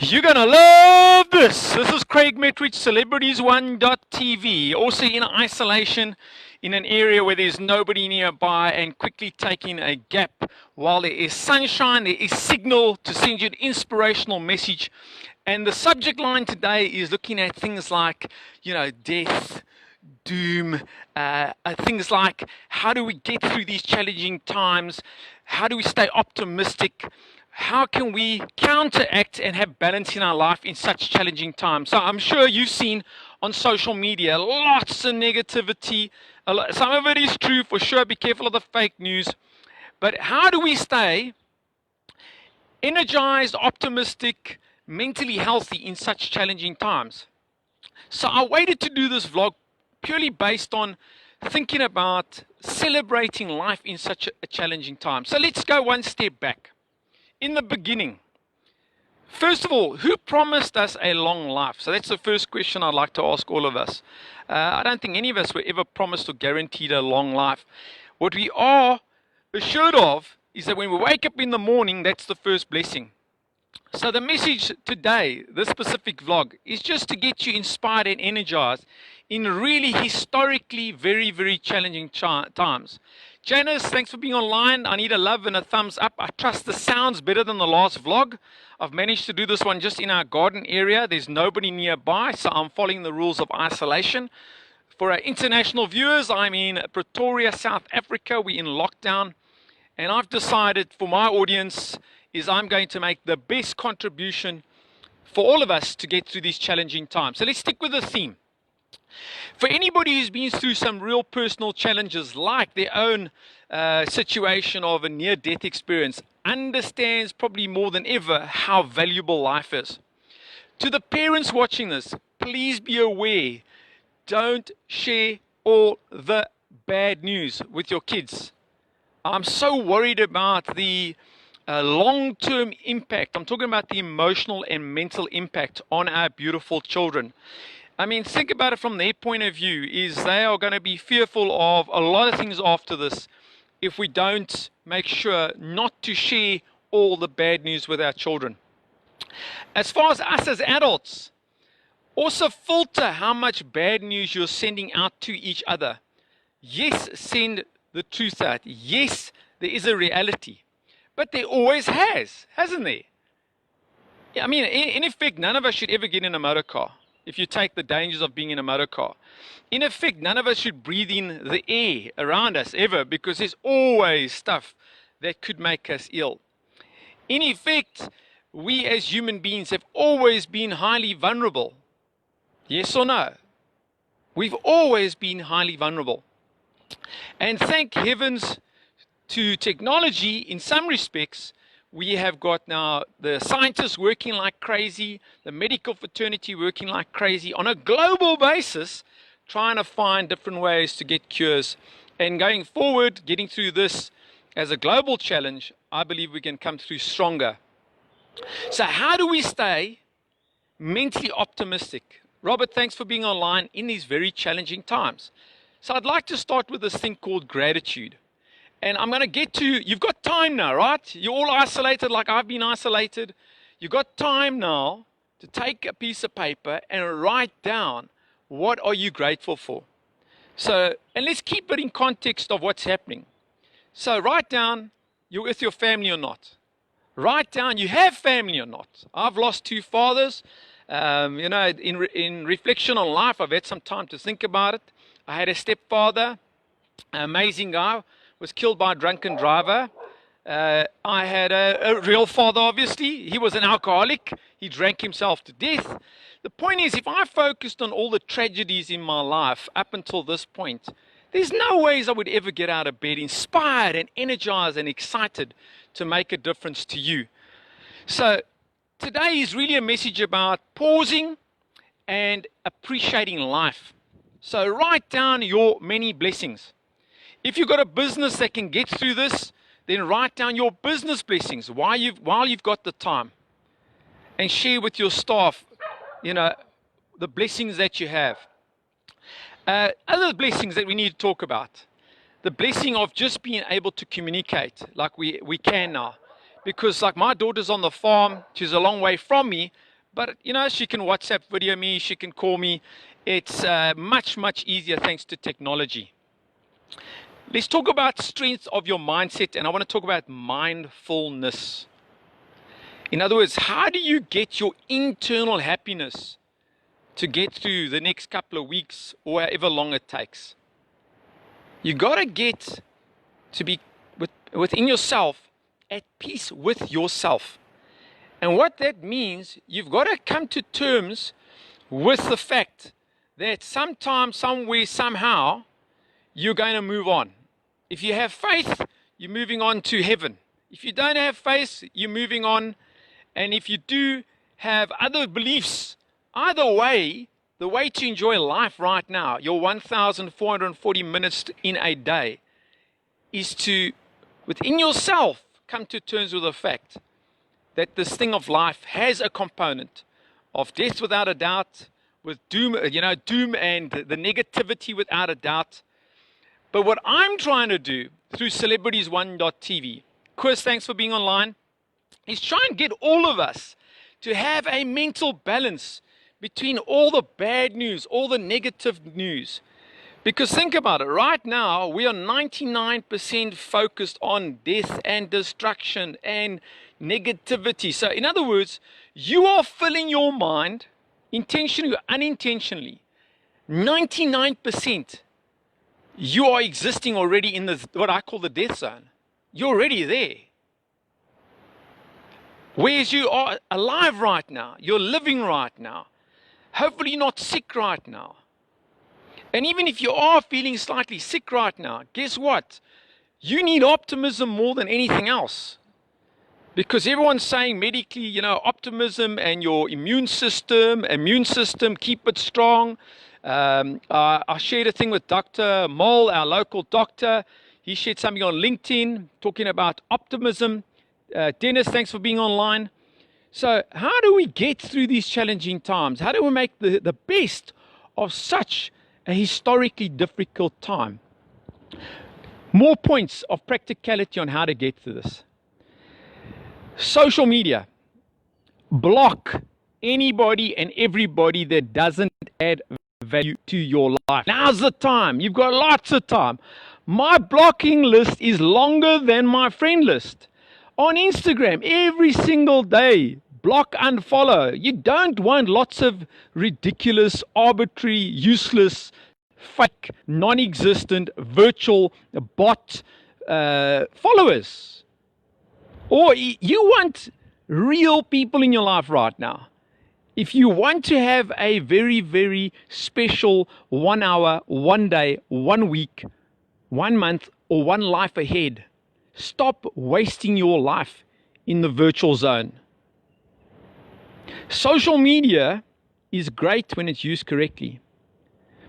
You're gonna love this. This is Craig Metrowich, Celebrities1.tv. Also in isolation in an area where there's nobody nearby and quickly taking a gap. While there is sunshine, there is signal to send you an inspirational message. And the subject line today is looking at things like, death, doom, things like how do we get through these challenging times? How do we stay optimistic? How can we counteract and have balance in our life in such challenging times? So I'm sure you've seen on social media lots of negativity. Some of it is true for sure. Be careful of the fake news. But how do we stay energized, optimistic, mentally healthy in such challenging times? So I waited to do this vlog purely based on thinking about celebrating life in such a challenging time. So let's go one step back. In the beginning, first of all, who promised us a long life? So that's the first question I'd like to ask all of us. I don't think any of us were ever promised or guaranteed a long life. What we are assured of is that when we wake up in the morning, that's the first blessing. So the message today, this specific vlog, is just to get you inspired and energized in really historically very, very challenging times. Janice, thanks for being online. I need a love and a thumbs up. I trust the sound's better than the last vlog. I've managed to do this one just in our garden area. There's nobody nearby, so I'm following the rules of isolation. For our international viewers, I'm in Pretoria, South Africa. We're in lockdown. And I've decided for my audience is I'm going to make the best contribution for all of us to get through these challenging times. So let's stick with the theme. For anybody who's been through some real personal challenges like their own situation of a near-death experience, understands probably more than ever how valuable life is. To the parents watching this, please be aware, don't share all the bad news with your kids. I'm so worried about the long-term impact. I'm talking about the emotional and mental impact on our beautiful children. I mean, think about it from their point of view, is they are going to be fearful of a lot of things after this if we don't make sure not to share all the bad news with our children. As far as us as adults, also filter how much bad news you're sending out to each other. Yes, send the truth out. Yes, there is a reality. But there always has, hasn't there? I mean, in effect, none of us should ever get in a motor car. If you take the dangers of being in a motor car. In effect, none of us should breathe in the air around us ever, because there's always stuff that could make us ill. In effect, we as human beings have always been highly vulnerable. Yes or no? We've always been highly vulnerable. And thank heavens to technology, in some respects, we have got now the scientists working like crazy, the medical fraternity working like crazy on a global basis, trying to find different ways to get cures. And going forward, getting through this as a global challenge, I believe we can come through stronger. So how do we stay mentally optimistic? Robert, thanks for being online in these very challenging times. So I'd like to start with this thing called gratitude. And I'm going to get to, you've got time now, right? You're all isolated like I've been isolated. You've got time now to take a piece of paper and write down what are you grateful for. So, and let's keep it in context of what's happening. So write down you're with your family or not. Write down you have family or not. I've lost 2 fathers. In reflection on life, I've had some time to think about it. I had a stepfather, an amazing guy, was killed by a drunken driver. I had a real father, obviously. He was an alcoholic. He drank himself to death. The point is, if I focused on all the tragedies in my life up until this point, there's no ways I would ever get out of bed inspired and energized and excited to make a difference to you. So today is really a message about pausing and appreciating life. So write down your many blessings. If you've got a business that can get through this, then write down your business blessings while you've got the time. And share with your staff, the blessings that you have. Other blessings that we need to talk about. The blessing of just being able to communicate like we can now. Because like my daughter's on the farm, she's a long way from me, But, she can WhatsApp video me, she can call me. It's much, much easier thanks to technology. Let's talk about strength of your mindset, and I want to talk about mindfulness. In other words, how do you get your internal happiness to get through the next couple of weeks or however long it takes? You got to get to be within yourself, at peace with yourself. And what that means, you've got to come to terms with the fact that sometime, somewhere, somehow, you're going to move on. If you have faith, you're moving on to heaven. If you don't have faith, you're moving on. And if you do have other beliefs, either way, the way to enjoy life right now, your 1,440 minutes in a day, is to, within yourself, come to terms with the fact that this thing of life has a component of death without a doubt, with doom, doom and the negativity without a doubt. But what I'm trying to do through Celebrities1.tv, Chris, thanks for being online, is try and get all of us to have a mental balance between all the bad news, all the negative news. Because think about it, right now we are 99% focused on death and destruction and negativity. So in other words, you are filling your mind, intentionally or unintentionally, 99%. You are existing already in what I call the death zone. You're already there. Whereas you are alive right now, you're living right now. Hopefully you're not sick right now. And even if you are feeling slightly sick right now, guess what? You need optimism more than anything else. Because everyone's saying medically, optimism and your immune system, keep it strong. I shared a thing with Dr. Mole, our local doctor. He shared something on LinkedIn talking about optimism. Dennis, thanks for being online. So how do we get through these challenging times? How do we make the best of such a historically difficult time? More points of practicality on how to get through this. Social media. Block anybody and everybody that doesn't add value to your life. Now's the time. You've got lots of time. My blocking list is longer than my friend list. On Instagram, every single day, block, unfollow. You don't want lots of ridiculous, arbitrary, useless, fake, non-existent, virtual bot followers. Or you want real people in your life right now. If you want to have a very, very special 1 hour, 1 day, 1 week, 1 month, or one life ahead, stop wasting your life in the virtual zone. Social media is great when it's used correctly.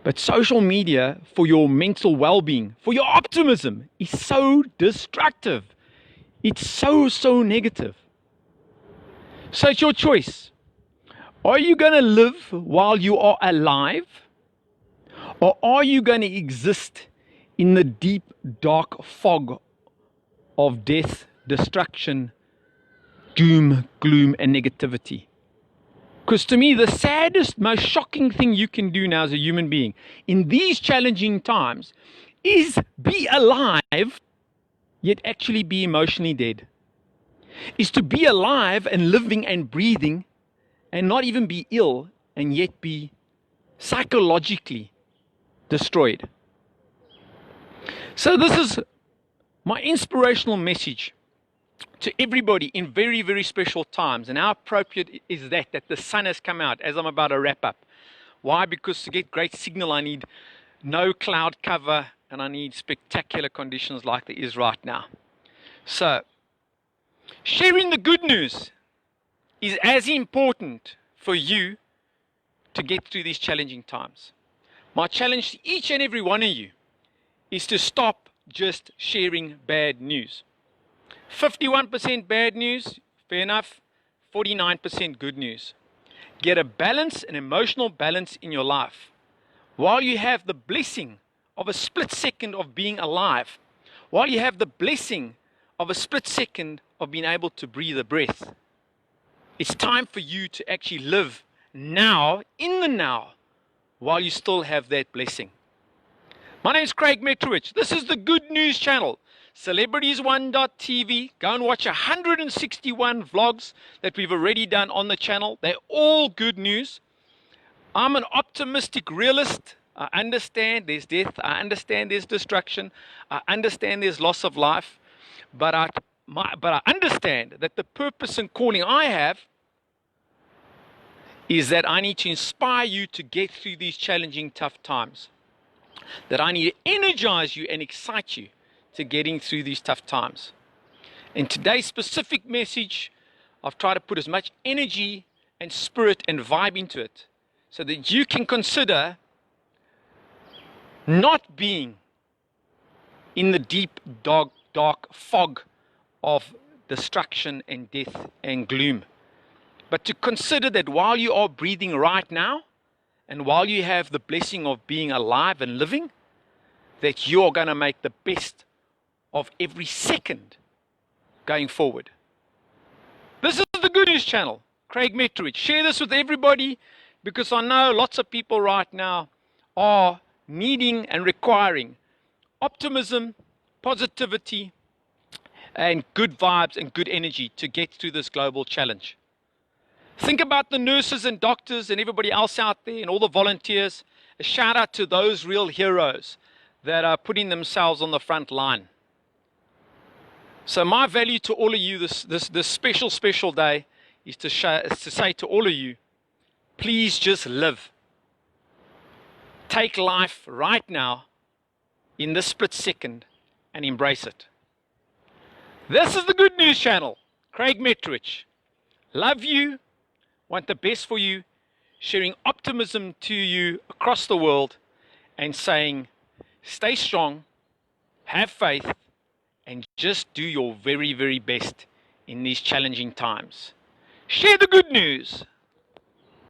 But social media for your mental well-being, for your optimism, is so destructive. It's so negative. So it's your choice. Are you going to live while you are alive? Or are you going to exist in the deep, dark fog of death, destruction, doom, gloom, and negativity? Because to me, the saddest, most shocking thing you can do now as a human being in these challenging times is be alive, yet actually be emotionally dead. Is to be alive and living and breathing and not even be ill and yet be psychologically destroyed. So this is my inspirational message to everybody in very, very special times. And how appropriate is that the sun has come out as I'm about to wrap up. Why? Because to get great signal, I need no cloud cover and I need spectacular conditions like there is right now. So, sharing the good news is as important for you to get through these challenging times. My challenge to each and every one of you is to stop just sharing bad news. 51% bad news, fair enough, 49% good news. Get a balance, an emotional balance in your life. While you have the blessing of a split second of being alive, while you have the blessing of a split second of being able to breathe a breath, It's time for you to actually live now, in the now, while you still have that blessing. My name is Craig Metrowich. This is the Good News Channel, celebrities1.tv. Go and watch 161 vlogs that we've already done on the channel. They're all good news. I'm an optimistic realist. I understand there's death. I understand there's destruction. I understand there's loss of life. But I understand that the purpose and calling I have is that I need to inspire you to get through these challenging, tough times. That I need to energize you and excite you to getting through these tough times. In today's specific message, I've tried to put as much energy and spirit and vibe into it so that you can consider not being in the deep, dark fog of destruction and death and gloom, but to consider that while you are breathing right now and while you have the blessing of being alive and living, that you're going to make the best of every second going forward. This is the Good News Channel, Craig Metrowich. Share this with everybody, because I know lots of people right now are needing and requiring optimism, positivity, and good vibes and good energy to get through this global challenge. Think about the nurses and doctors and everybody else out there and all the volunteers. A shout out to those real heroes that are putting themselves on the front line. So my value to all of you this special day is to say to all of you, please just live. Take life right now in this split second and embrace it. This is the Good News Channel, Craig Metrowich. Love you, want the best for you, sharing optimism to you across the world and saying, stay strong, have faith, and just do your very, very best in these challenging times. Share the good news.